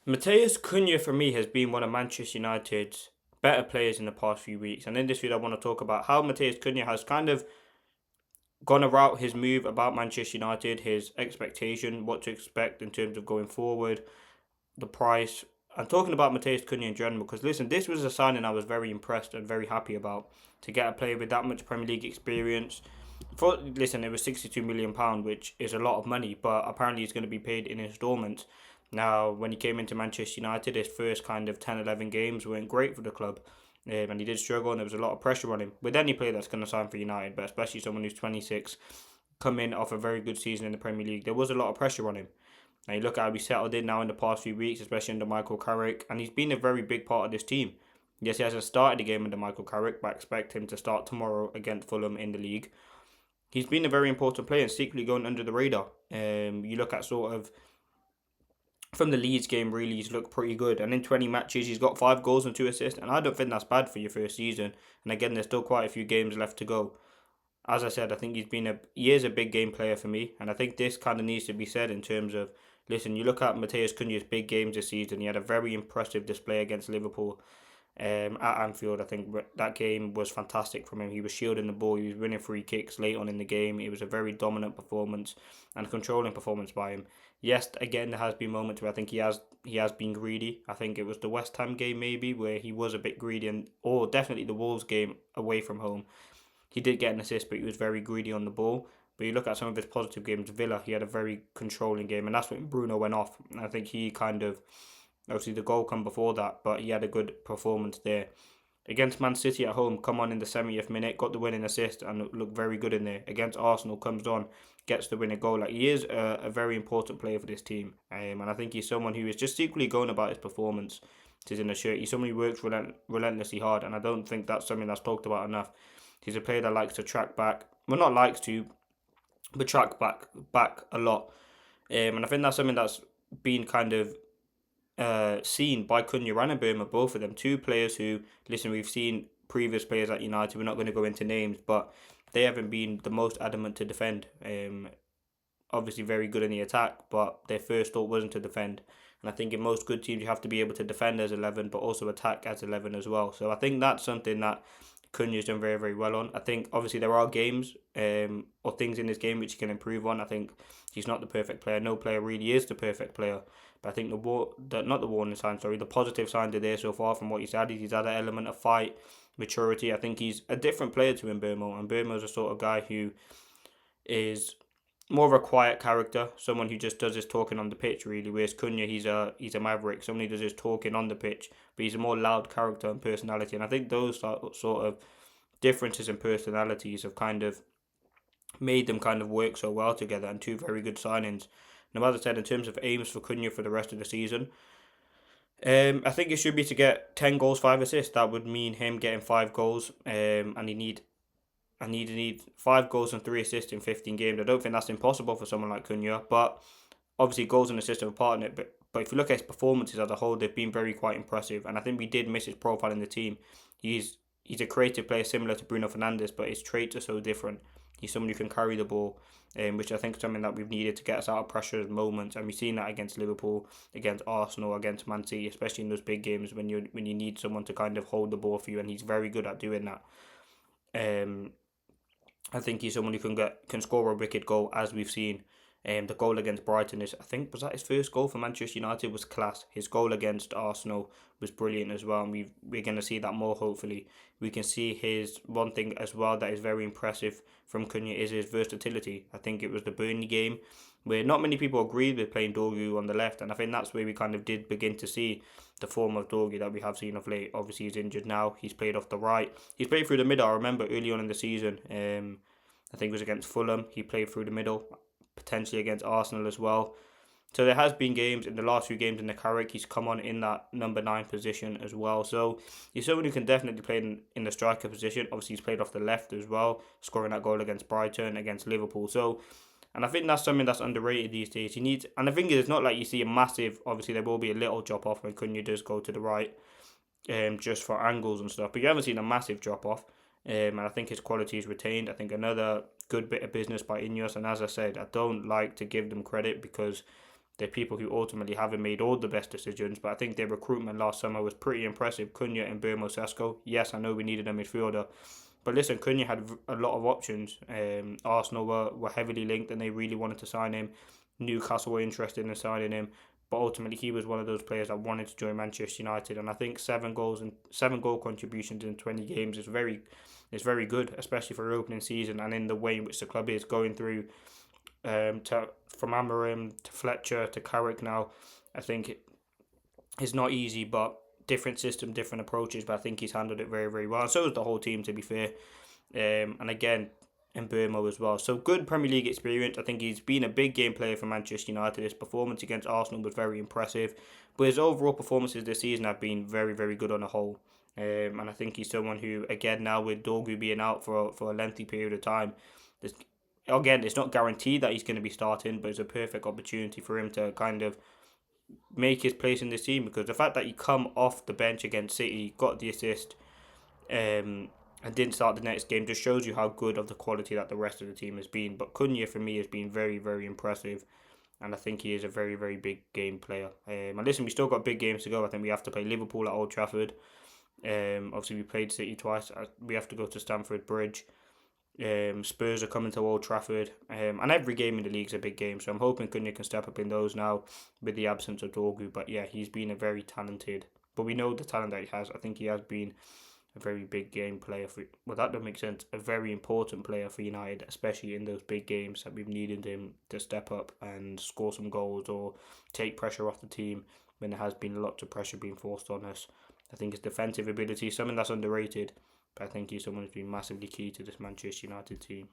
Mateus Cunha for me has been one of Manchester United's better players in the past few weeks. And in this video, I want to talk about how Mateus Cunha has kind of gone about his move about Manchester United, his expectation, what to expect in terms of going forward, the price. I'm talking about Mateus Cunha in general because listen, this was a signing I was very impressed and very happy about to get a player with that much Premier League experience. For listen, it was £62 million, which is a lot of money, but apparently he's going to be paid in instalments. Now, when he came into Manchester United, his first kind of 10, 11 games weren't great for the club. And he did struggle, and there was a lot of pressure on him with any player that's going to sign for United, but especially someone who's 26, coming off a very good season in the Premier League. There was a lot of pressure on him. Now you look at how he settled in now in the past few weeks, especially under Michael Carrick, and he's been a very big part of this team. Yes, he hasn't started the game under Michael Carrick, but I expect him to start tomorrow against Fulham in the league. He's been a very important player and secretly going under the radar. You look at sort of from the Leeds game, really, he's looked pretty good. And in 20 matches, he's got 5 goals and 2 assists. And I don't think that's bad for your first season. And again, there's still quite a few games left to go. As I said, I think he is a big game player for me. And I think this kind of needs to be said in terms of, listen, you look at Mateus Cunha's big games this season. He had a very impressive display against Liverpool at Anfield. I think that game was fantastic from him. He was shielding the ball. He was winning free kicks late on in the game. It was a very dominant performance and a controlling performance by him. Yes, again, there has been moments where I think he has been greedy. I think it was the West Ham game maybe where he was a bit greedy, or definitely the Wolves game away from home. He did get an assist, but he was very greedy on the ball. But you look at some of his positive games, Villa, he had a very controlling game, and that's when Bruno went off. I think he kind of, obviously the goal come before that, but he had a good performance there. Against Man City at home, come on in the 70th minute, got the winning assist and looked very good in there. Against Arsenal, comes on, gets the winning goal. Like, he is a very important player for this team, and I think he's someone who is just equally going about his performance. It is in the shirt. He's someone who works relentlessly hard, and I don't think that's something that's talked about enough. He's a player that likes to track back. Well, not likes to, but track back a lot. And I think that's something that's been kind of seen by Cunha and Burma, both of them. Two players who, listen, we've seen previous players at United, we're not going to go into names, but they haven't been the most adamant to defend. Obviously, very good in the attack, but their first thought wasn't to defend. And I think in most good teams, you have to be able to defend as 11, but also attack as 11 as well. So I think that's something that Cunha's done very, very well on. I think obviously there are games or things in this game which he can improve on. I think he's not the perfect player. No player really is the perfect player. But I think not the warning sign, sorry, the positive signs are there so far from what he's added. He's had an element of fight, maturity. I think he's a different player to Mbeumo, and Mbeumo's a sort of guy who is more of a quiet character, someone who just does his talking on the pitch really. Whereas Cunha, he's a maverick, someone who does his talking on the pitch, but he's a more loud character and personality. And I think those sort of differences in personalities have kind of made them kind of work so well together, and two very good signings. Now, as I said, in terms of aims for Cunha for the rest of the season, I think it should be to get 10 goals, 5 assists. That would mean him getting 5 goals, and he need 5 goals and 3 assists in 15 games. I don't think that's impossible for someone like Cunha, but obviously goals and assists are a part in it. But if you look at his performances as a whole, they've been very quite impressive, and I think we did miss his profile in the team. He's a creative player similar to Bruno Fernandes, but his traits are so different. He's someone who can carry the ball, which I think is something that we've needed to get us out of pressure moments, and we've seen that against Liverpool, against Arsenal, against Man City, especially in those big games when you need someone to kind of hold the ball for you, and he's very good at doing that. Um, I think he's someone who can score a wicked goal, as we've seen. The goal against Brighton is, I think, was that his first goal for Manchester United, was class. His goal against Arsenal was brilliant as well, and we're going to see that more. Hopefully, we can see his one thing as well that is very impressive from Cunha is his versatility. I think it was the Burnley game where not many people agreed with playing Dorgu on the left, and I think that's where we kind of did begin to see the form of Dorgu that we have seen of late. Obviously, he's injured now. He's played off the right. He's played through the middle. I remember early on in the season. I think it was against Fulham. He played through the middle, potentially against Arsenal as well. So there has been games in the last few games in the Carrick, he's come on in that number 9 position as well. So he's someone who can definitely play in the striker position. Obviously he's played off the left as well, scoring that goal against Brighton, against Liverpool. So, and I think that's something that's underrated these days. He needs, and the thing is, it's not like you see a massive. Obviously there will be a little drop off when Cunha does go to the right, just for angles and stuff. But you haven't seen a massive drop off. And I think his quality is retained. I think another good bit of business by Ineos. And as I said, I don't like to give them credit because They're people who ultimately haven't made all the best decisions, but I think their recruitment last summer was pretty impressive. Cunha and Burmo Sesko. Yes, I know we needed a midfielder, but listen, Cunha had a lot of options. Arsenal were heavily linked and they really wanted to sign him. Newcastle were interested in signing him, but ultimately he was one of those players that wanted to join Manchester United. And I think 7 goal contributions in 20 games is very good, especially for opening season and in the way in which the club is going through. From Amorim to Fletcher to Carrick now, I think it's not easy, but different system, different approaches. But I think he's handled it very, very well. And so is the whole team, to be fair. And again, in Burmo as well. So good Premier League experience. I think he's been a big game player for Manchester United. His performance against Arsenal was very impressive. But his overall performances this season have been very, very good on the whole. And I think he's someone who, again, now with Dorgu being out for a lengthy period of time, again, it's not guaranteed that he's going to be starting, but it's a perfect opportunity for him to kind of make his place in this team, because the fact that he come off the bench against City, got the assist, and didn't start the next game just shows you how good of the quality that the rest of the team has been. But Cunha for me has been very, very impressive, and I think he is a very, very big game player. And listen, we still got big games to go. I think we have to play Liverpool at Old Trafford. Obviously we played City twice. We have to go to Stamford Bridge. Spurs are coming to Old Trafford, and every game in the league is a big game. So I'm hoping Cunha can step up in those now with the absence of Dorgu. But yeah, he's been a very talented. But we know the talent that he has. I think he has been a very big game player for. Well, that don't make sense. A very important player for United, especially in those big games that we've needed him to step up and score some goals or take pressure off the team when there has been lots of pressure being forced on us. I think his defensive ability is something that's underrated. But I think he's someone who's been massively key to this Manchester United team.